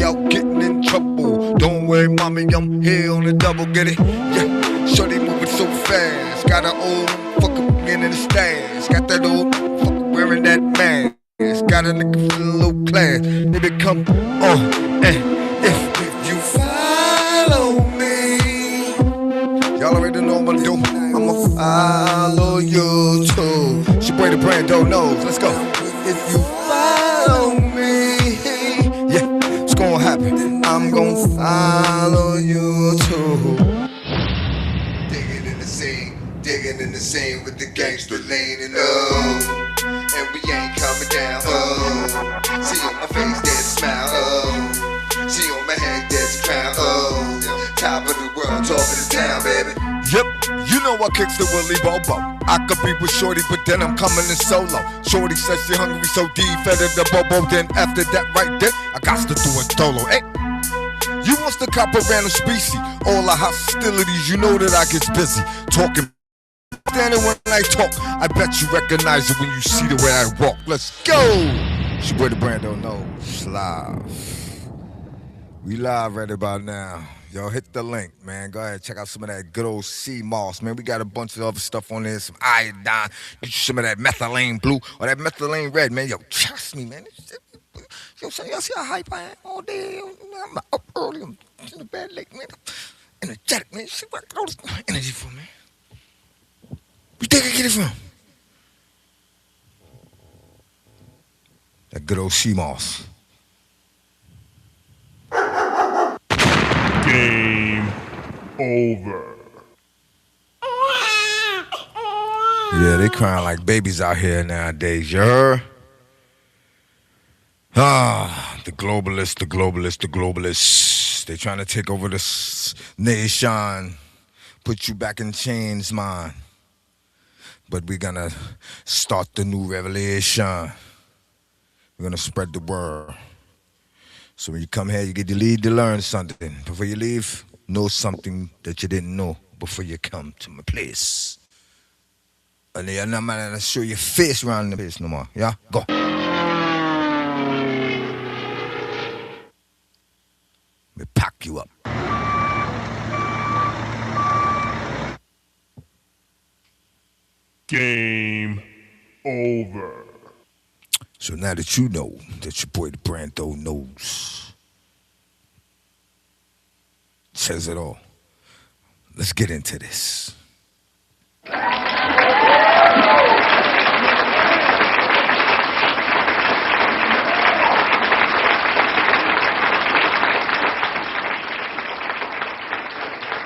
out getting in trouble. Don't worry, mommy, I'm here on the double, get it? Yeah, shorty moving so fast. Got an old fucker in the stash. Got that old fucker wearing that mask. Got a nigga feeling low class. They become, if you follow me, y'all already know what I'm doing. I'ma follow you too. It's your boy Dabrand, don't knows. Let's go. If you follow me, yeah, it's gonna happen. I'm gonna follow you too. Digging in the scene with the gangster leaning up, and we ain't coming down. Oh, see on my face there's a smile. Oh, see on my head there's a crown. Oh, top of the world, talking to town, baby. Yep, you know I kicks the Willy Bobo. I could be with Shorty, but then I'm coming in solo. Shorty says she hungry, so D fed her the bobo. Then after that right there, I got to do it solo. Hey, you wants to cop a random species. All the hostilities, you know that I get busy talking. Standing when I talk, I bet you recognize it when you see the way I walk. Let's go. It's your boy Dabrand, don't know. It's live. We live right about now. Yo, hit the link, man. Go ahead, check out some of that good old sea moss, man. We got a bunch of other stuff on there, some iodine, get you some of that methylene blue or that methylene red, man. Yo, trust me, man. Yo, son, y'all see how hype I am all day? I'm up early, I'm in the bed late, man. I'm energetic, man. See where I get all this energy from, man. Where you think I get it from? That good old sea moss. Game over. Yeah, they crying like babies out here nowadays, you heard? The globalists, the globalists, the globalists. They trying to take over this nation, put you back in chains, man. But we're gonna start the new revelation. We're gonna spread the word. So when you come here, you get to lead to learn something. Before you leave, know something that you didn't know before you come to my place. And you're not gonna show your face around the place no more. Yeah? Go. Let me pack you up. Game over. So now that you know that your boy Dabrand knows, says it all. Let's get into this.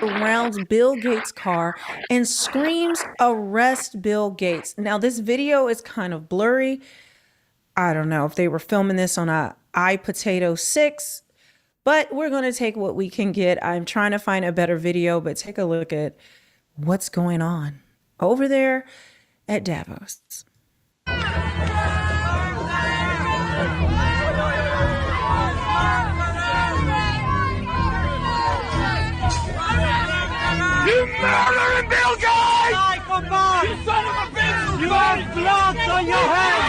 Surrounds Bill Gates' car and screams, "Arrest Bill Gates." Now, this video is kind of blurry. I don't know if they were filming this on a iPotato 6, but we're going to take what we can get. I'm trying to find a better video, but take a look at what's going on over there at Davos. You murdering Bill Gates! You son of a bitch! You have blood on your head!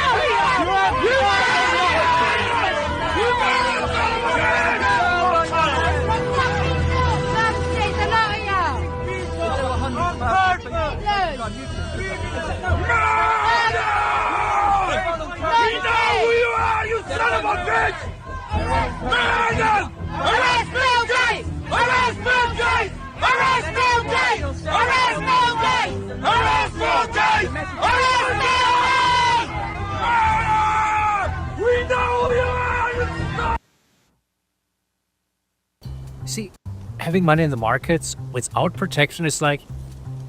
You have blood on your head! You murdering son of a bitch! Murder! We know who you are, you son of a bitch! Murder! Arrest Bill Gates! Arrest Bill Gates! Arrest Bill Gates! Arrest Bill Gates! Arrest Bill Gates! Arrest Bill Gates! We know who you are, you son. See, having money in the markets without protection is like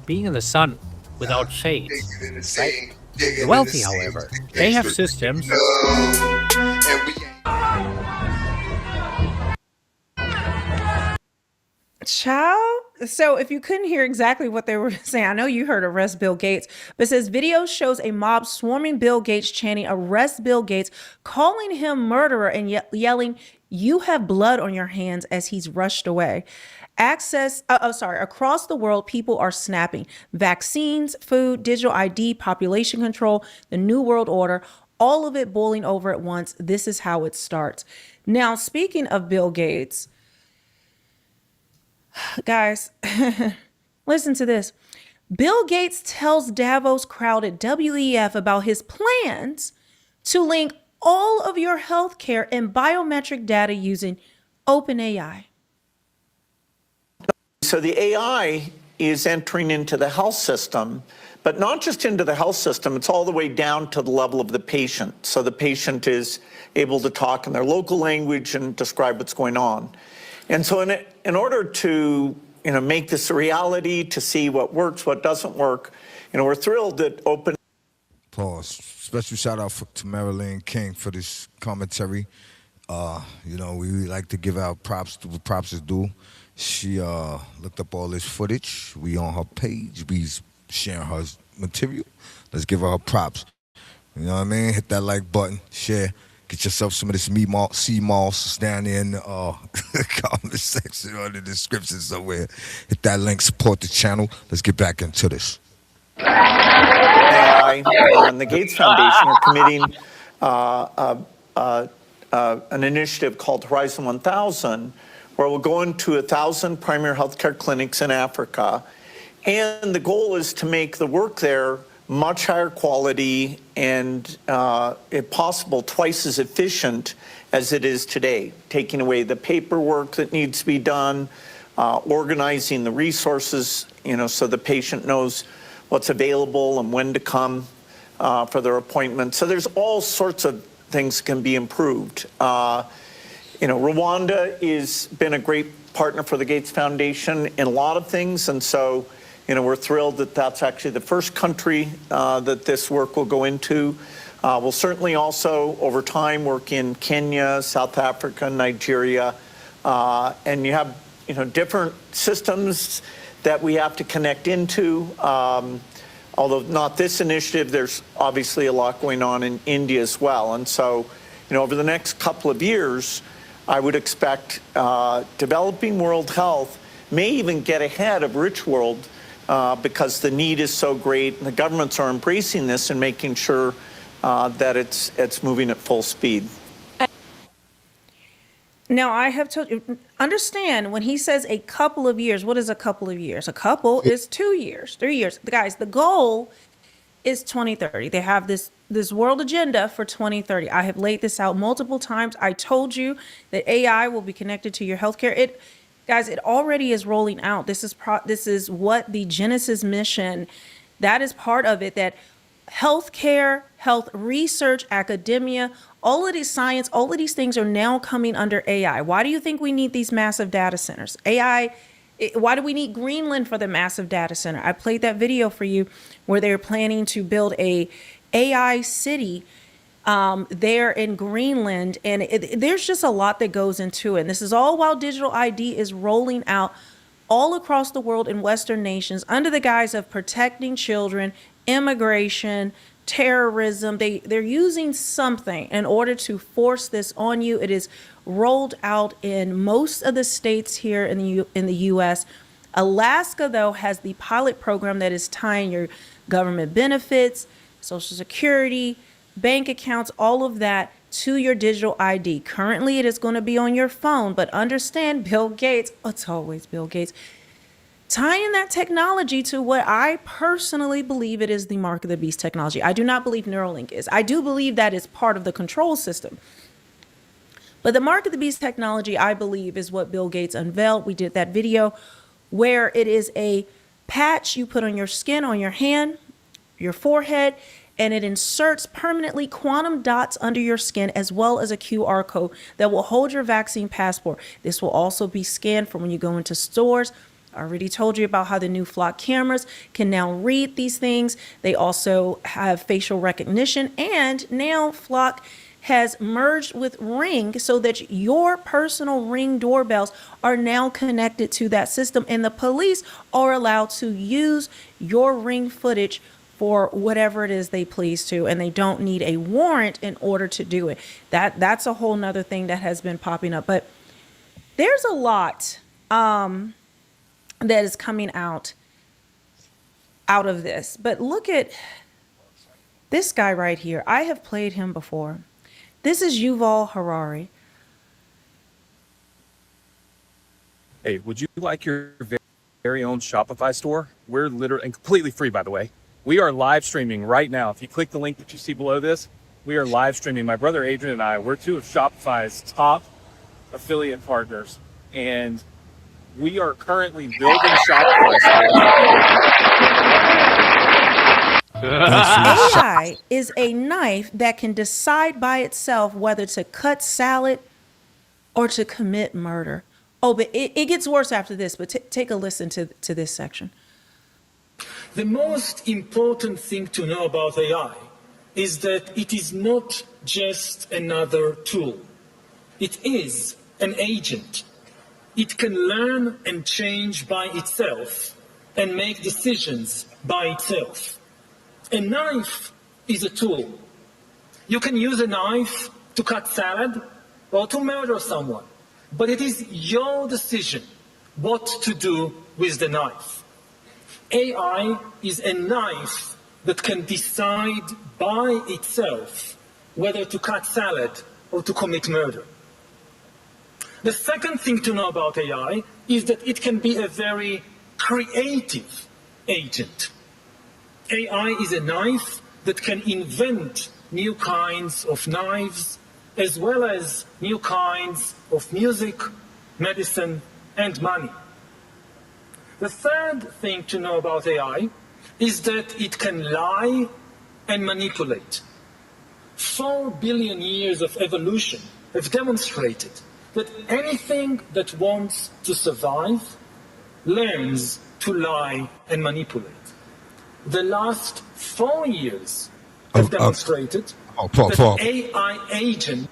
being in the sun without shade. Right? The wealthy, however, they have systems. Ciao. So if you couldn't hear exactly what they were saying, I know you heard arrest Bill Gates, but it says video shows a mob swarming Bill Gates, chanting arrest Bill Gates, calling him murderer and yelling, "You have blood on your hands," as he's rushed away. Across the world, people are snapping. Vaccines, food, digital ID, population control, the new world order, all of it boiling over at once. This is how it starts. Now, speaking of Bill Gates, guys, listen to this. Bill Gates tells Davos crowd at WEF about his plans to link all of your healthcare and biometric data using OpenAI. So the AI is entering into the health system, but not just into the health system, it's all the way down to the level of the patient. So the patient is able to talk in their local language and describe what's going on. And so in order to make this a reality, to see what works, what doesn't work, we're thrilled that Pause. Special shout out to Marilyn King for this commentary. We like to give our props to what props is due. She looked up all this footage. We on her page. We sharing her material. Let's give her props. You know what I mean? Hit that like button. Share. Get yourself some of this sea moss down there in the comment section or the description somewhere. Hit that link. Support the channel. Let's get back into this. AI and the Gates Foundation are committing an initiative called Horizon 1000, where we'll go into 1,000 primary healthcare clinics in Africa. And the goal is to make the work there much higher quality and, if possible, twice as efficient as it is today, taking away the paperwork that needs to be done, organizing the resources, so the patient knows what's available and when to come for their appointment. So there's all sorts of things can be improved. Rwanda has been a great partner for the Gates Foundation in a lot of things, and so we're thrilled that that's actually the first country that this work will go into. We'll certainly also, over time, work in Kenya, South Africa, Nigeria, and you have different systems that we have to connect into. Although not this initiative, there's obviously a lot going on in India as well. And so, over the next couple of years, I would expect developing world health may even get ahead of rich world because the need is so great, and the governments are embracing this and making sure that it's moving at full speed. Now, I have told you, understand when he says a couple of years, what is a couple of years? A couple is 2 years, 3 years. Guys, the goal is 2030. They have this world agenda for 2030. I have laid this out multiple times. I told you that AI will be connected to your healthcare. Guys, it already is rolling out. This is what the Genesis mission, that is part of it, that healthcare, health research, academia, all of these science, all of these things are now coming under AI. Why do you think we need these massive data centers? Why do we need Greenland for the massive data center? I played that video for you where they're planning to build a AI city there in Greenland. And there's just a lot that goes into it. And this is all while digital ID is rolling out all across the world in Western nations under the guise of protecting children, immigration, terrorism. They're using something in order to force this on you. It is rolled out in most of the states here in the U.S. Alaska, though, has the pilot program that is tying your government benefits, Social Security, bank accounts, all of that to your digital ID. Currently, it is going to be on your phone, but understand Bill Gates, it's always Bill Gates, tying that technology to what I personally believe it is the mark of the beast technology. I do not believe Neuralink is. I do believe that is part of the control system. But the mark of the beast technology, I believe, is what Bill Gates unveiled. We did that video where it is a patch you put on your skin, on your hand, your forehead, and it inserts permanently quantum dots under your skin as well as a QR code that will hold your vaccine passport. This will also be scanned for when you go into stores. I already told you about how the new Flock cameras can now read these things. They also have facial recognition, and now Flock has merged with Ring so that your personal Ring doorbells are now connected to that system, and the police are allowed to use your Ring footage for whatever it is they please to, and they don't need a warrant in order to do it. That's a whole nother thing that has been popping up. But there's a lot that is coming out of this. But look at This guy right here, I have played him before. This is Yuval Harari. Hey, would you like your very own Shopify store? We're literally, and completely free, by the way. We are live streaming right now. If you click the link that you see below this, we are live streaming. My brother Adrian and I, we're two of Shopify's top affiliate partners. And we are currently building Shopify stores. AI is a knife that can decide by itself whether to cut salad or to commit murder. Oh, but it gets worse after this, but take a listen to this section. The most important thing to know about AI is that it is not just another tool. It is an agent. It can learn and change by itself and make decisions by itself. A knife is a tool. You can use a knife to cut salad or to murder someone, but it is your decision what to do with the knife. AI is a knife that can decide by itself whether to cut salad or to commit murder. The second thing to know about AI is that it can be a very creative agent. AI is a knife that can invent new kinds of knives, as well as new kinds of music, medicine, and money. The third thing to know about AI is that it can lie and manipulate. 4 billion years of evolution have demonstrated that anything that wants to survive learns to lie and manipulate. The last 4 years have demonstrated that AI agent.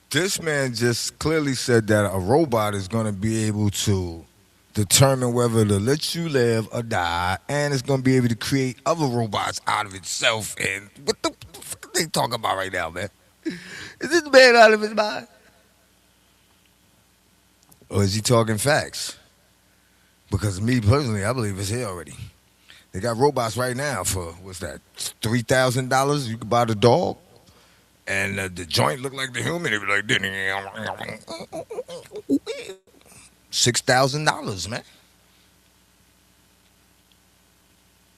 This man just clearly said that a robot is going to be able to determine whether to let you live or die, and it's going to be able to create other robots out of itself. And what the fuck are they talking about right now, man? Is this man out of his mind? Or is he talking facts? Because me personally, I believe it's here already. They got robots right now for, what's that, $3,000? You can buy the dog, and the joint look like the human. They be like, $6,000, man.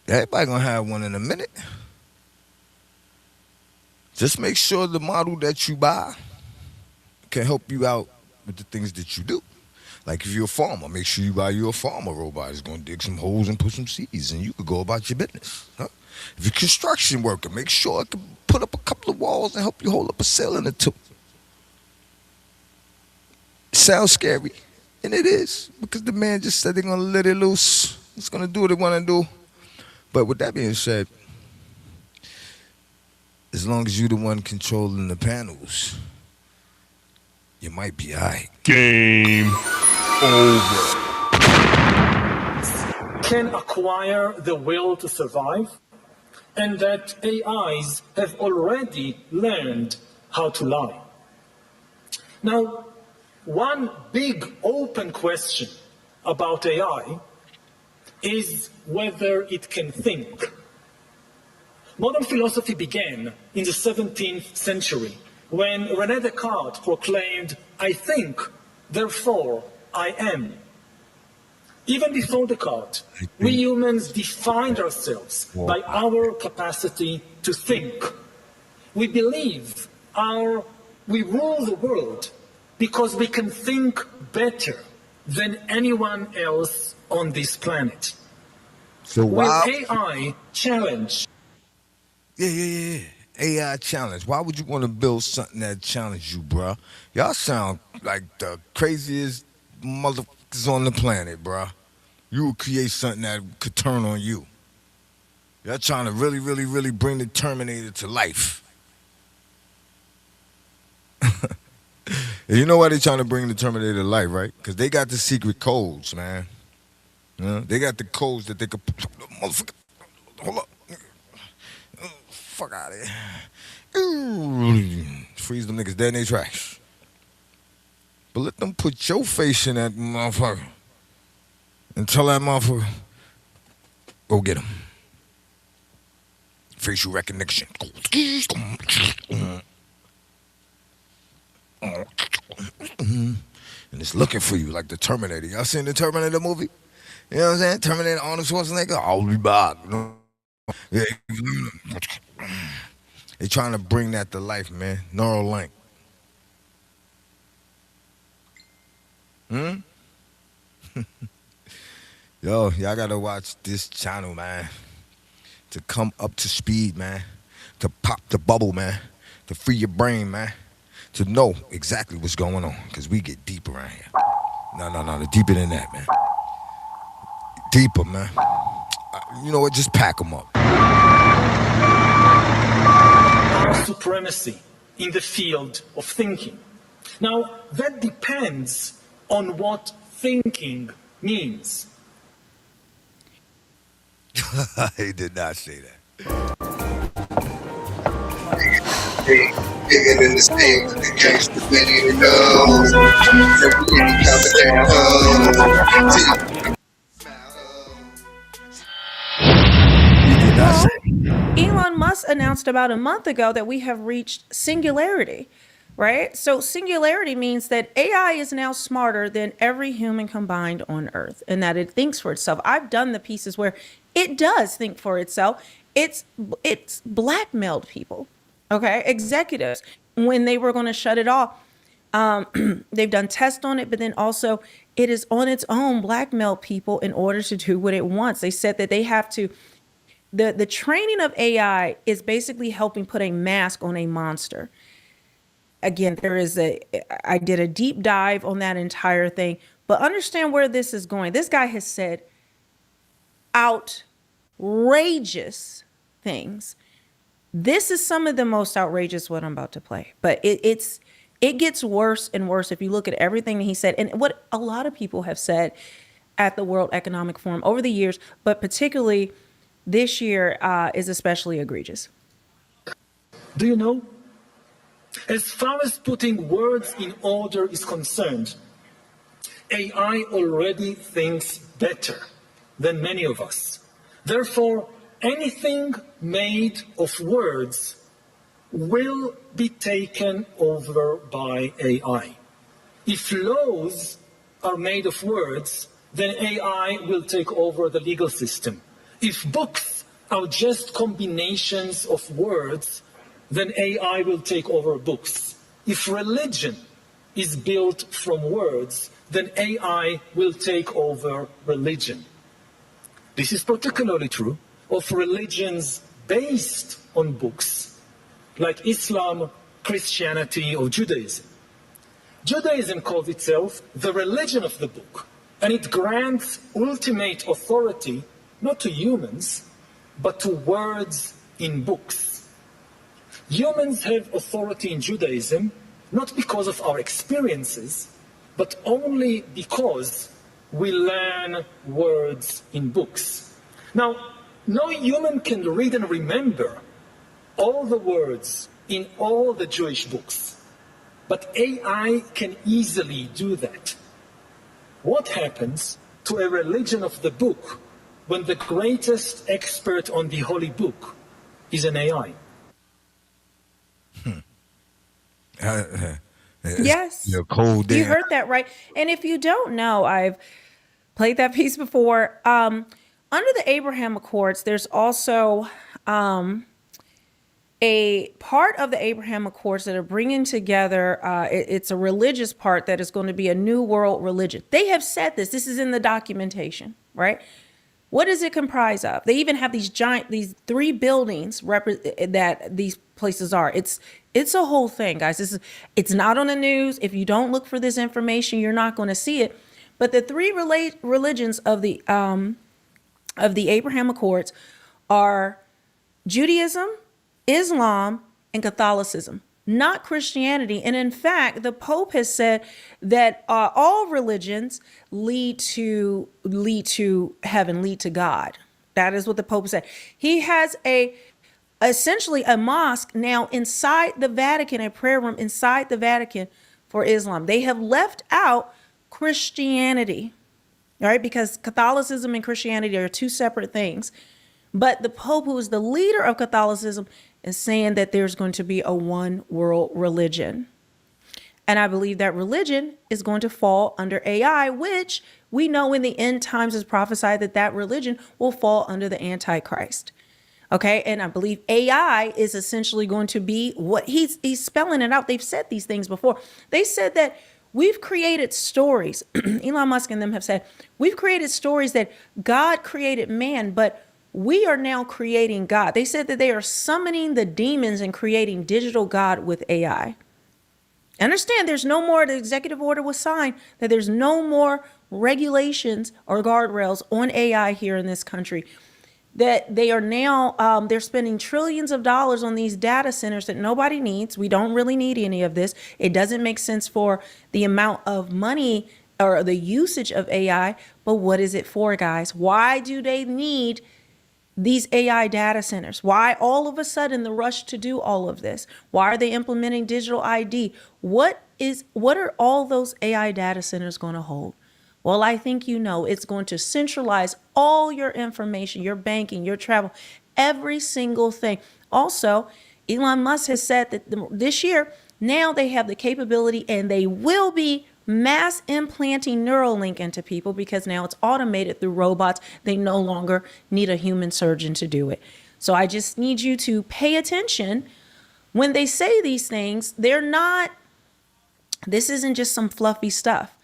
Everybody gonna have one in a minute. Just make sure the model that you buy can help you out with the things that you do. Like if you're a farmer, make sure you buy you a farmer robot. It's gonna dig some holes and put some seeds, and you could go about your business. Huh? If you're a construction worker, make sure it can put up a couple of walls and help you hold up a ceiling or two. It sounds scary, and it is, because the man just said they're gonna let it loose. It's gonna do what it wanna do. But with that being said, as long as you're the one controlling the panels, you might be all right. Game over. Can acquire the will to survive, and that AIs have already learned how to lie. Now, one big open question about AI is whether it can think. Modern philosophy began in the 17th century when René Descartes proclaimed, "I think, therefore I am." Even before Descartes, we humans defined ourselves by our capacity to think. We believe we rule the world because we can think better than anyone else on this planet. So why? Will AI challenge? Yeah. AI challenge. Why would you want to build something that challenge you, bruh? Y'all sound like the craziest motherfuckers on the planet, bruh. You would create something that could turn on you. Y'all trying to really, really, really bring the Terminator to life. And you know why they trying to bring the Terminator to life, right? Because they got the secret codes, man. You know? They got the codes that they could... Motherfucker, hold up. Fuck out of here. Freeze them niggas dead in their tracks. But let them put your face in that motherfucker and tell that motherfucker, go get him. facial recognition. And it's looking for you like the Terminator. Y'all seen the Terminator movie? You know what I'm saying? Terminator, Arnold Schwarzenegger. I'll be back. Yeah. They trying to bring that to life, man. Neural link. Yo, y'all gotta watch this channel, man. To come up to speed, man. To pop the bubble, man. To free your brain, man. To know exactly what's going on. Because we get deep around here. No, deeper than that, man. Deeper, man. You know what? Just pack them up. Our supremacy in the field of thinking. Now, that depends on what thinking means. He did not say that. Digging in the same with the gangster lean and and we ain't coming down. Elon Musk announced about a month ago that we have reached singularity, right? So singularity means that AI is now smarter than every human combined on Earth, and that it thinks for itself. I've done the pieces where it does think for itself. It's blackmailed people, okay, executives when they were going to shut it off. They've done tests on it, but then also it is on its own blackmail people in order to do what it wants. They said that they have to. The training of AI is basically helping put a mask on a monster. Again, I did a deep dive on that entire thing, but understand where this is going. This guy has said outrageous things. This is some of the most outrageous what I'm about to play, but it gets worse and worse if you look at everything that he said and what a lot of people have said at the World Economic Forum over the years, but particularly this year is especially egregious. Do you know? As far as putting words in order is concerned, AI already thinks better than many of us. Therefore, anything made of words will be taken over by AI. If laws are made of words, then AI will take over the legal system. If books are just combinations of words, then AI will take over books. If religion is built from words, then AI will take over religion. This is particularly true of religions based on books, like Islam, Christianity, or Judaism. Judaism calls itself the religion of the book, and it grants ultimate authority not to humans, but to words in books. Humans have authority in Judaism not because of our experiences, but only because we learn words in books. Now, no human can read and remember all the words in all the Jewish books, but AI can easily do that. What happens to a religion of the book when the greatest expert on the holy book is an AI? Yes, you heard that right. And if you don't know, I've played that piece before. Under the Abraham Accords, there's also a part of the Abraham Accords that are bringing together, it's a religious part that is going to be a new world religion. They have said this. This is in the documentation, right? What does it comprise of? They even have these 3 buildings that these places are. It's a whole thing, guys. It's not on the news. If you don't look for this information, you're not going to see it. But the 3 religions of the Abraham Accords are Judaism, Islam, and Catholicism, not Christianity. And in fact, the Pope has said that all religions lead to heaven, lead to God. That is what the Pope said. He has essentially a mosque now inside the Vatican, a prayer room inside the Vatican for Islam. They have left out Christianity, right? Because Catholicism and Christianity are 2 separate things. But the Pope, who is the leader of Catholicism, is saying that there's going to be a one world religion. And I believe that religion is going to fall under AI, which we know in the end times is prophesied that that religion will fall under the Antichrist. Okay. And I believe AI is essentially going to be what he's spelling it out. They've said these things before. They said that we've created stories. Elon Musk and them have said, we've created stories that God created man, but we are now creating God. They said that they are summoning the demons and creating digital God with AI. Understand, there's no more, the executive order was signed, that there's no more regulations or guardrails on AI here in this country. That they are now, they're spending trillions of dollars on these data centers that nobody needs. We don't really need any of this. It doesn't make sense for the amount of money or the usage of AI. But what is it for, guys? Why do they need these AI data centers? Why all of a sudden the rush to do all of this? Why are they implementing digital ID? What are all those AI data centers going to hold? Well, I think you know it's going to centralize all your information, your banking, your travel, every single thing. Also, Elon Musk has said that this year, now they have the capability and they will be mass implanting Neuralink into people because now it's automated through robots. They no longer need a human surgeon to do it. So I just need you to pay attention when they say these things. They're not, this isn't just some fluffy stuff,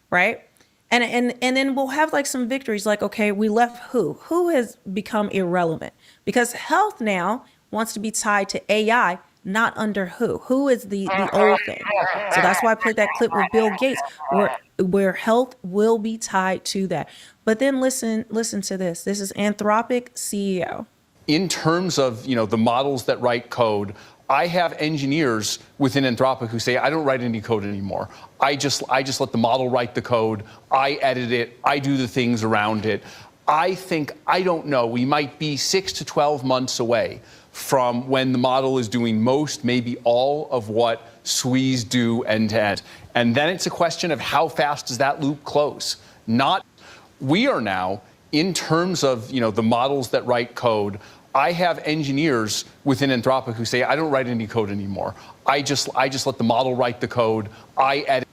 right? And then we'll have like some victories like, okay, we left who has become irrelevant because health now wants to be tied to AI, not under who is the old thing. So that's why I played that clip with Bill Gates where health will be tied to that. But then listen to this. This is Anthropic CEO. In terms of, the models that write code, I have engineers within Anthropic who say, I don't write any code anymore. I just let the model write the code. I edit it. I do the things around it. I don't know, we might be 6 to 12 months away from when the model is doing most, maybe all of what SWEs do end to end. And then it's a question of how fast does that loop close? We are now, in terms of, the models that write code, I have engineers within Anthropic who say, I don't write any code anymore. I just let the model write the code. I edit.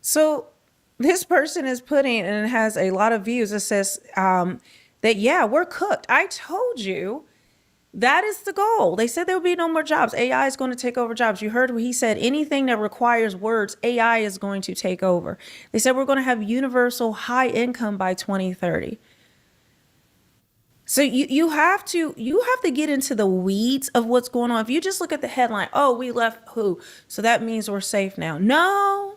So this person is putting, and it has a lot of views, it says that, yeah, we're cooked. I told you that is the goal. They said there will be no more jobs. AI is going to take over jobs. You heard what he said. Anything that requires words, AI is going to take over. They said we're going to have universal high income by 2030. So you have to get into the weeds of what's going on. If you just look at the headline, oh, we left who, so that means we're safe now. No.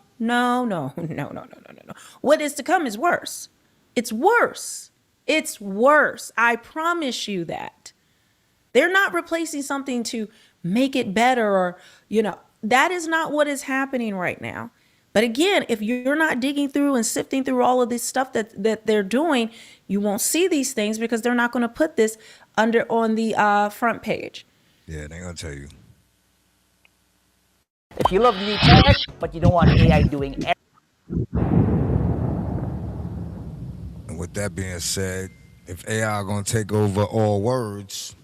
What is to come is worse. It's worse. It's worse. I promise you that. They're not replacing something to make it better or, that is not what is happening right now. But again, if you're not digging through and sifting through all of this stuff that they're doing, you won't see these things because they're not going to put this on the front page. Yeah, they're going to tell you. If you love the tech, but you don't want AI doing everything. And with that being said, if AI going to take over all words,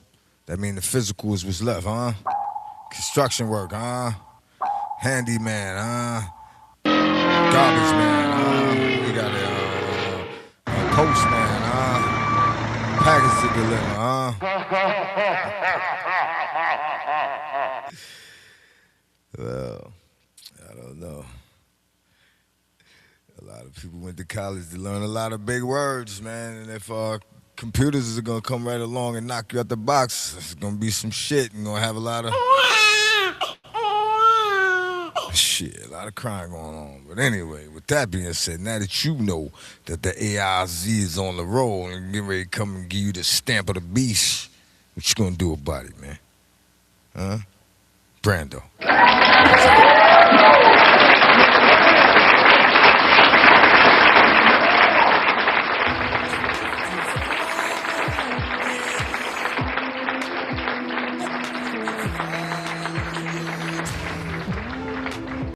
that means the physical is what's left, huh? Construction work, huh? Handyman, huh? Garbage man, we got a postman, package to deliver, Well, I don't know. A lot of people went to college to learn a lot of big words, man. And if computers are gonna come right along and knock you out the box, it's gonna be some shit. You're gonna have a lot of shit, a lot of crime going on. But anyway, with that being said, now that you know that the AIZ is on the roll and getting ready to come and give you the stamp of the beast, what you gonna do about it, man? Huh? Brando.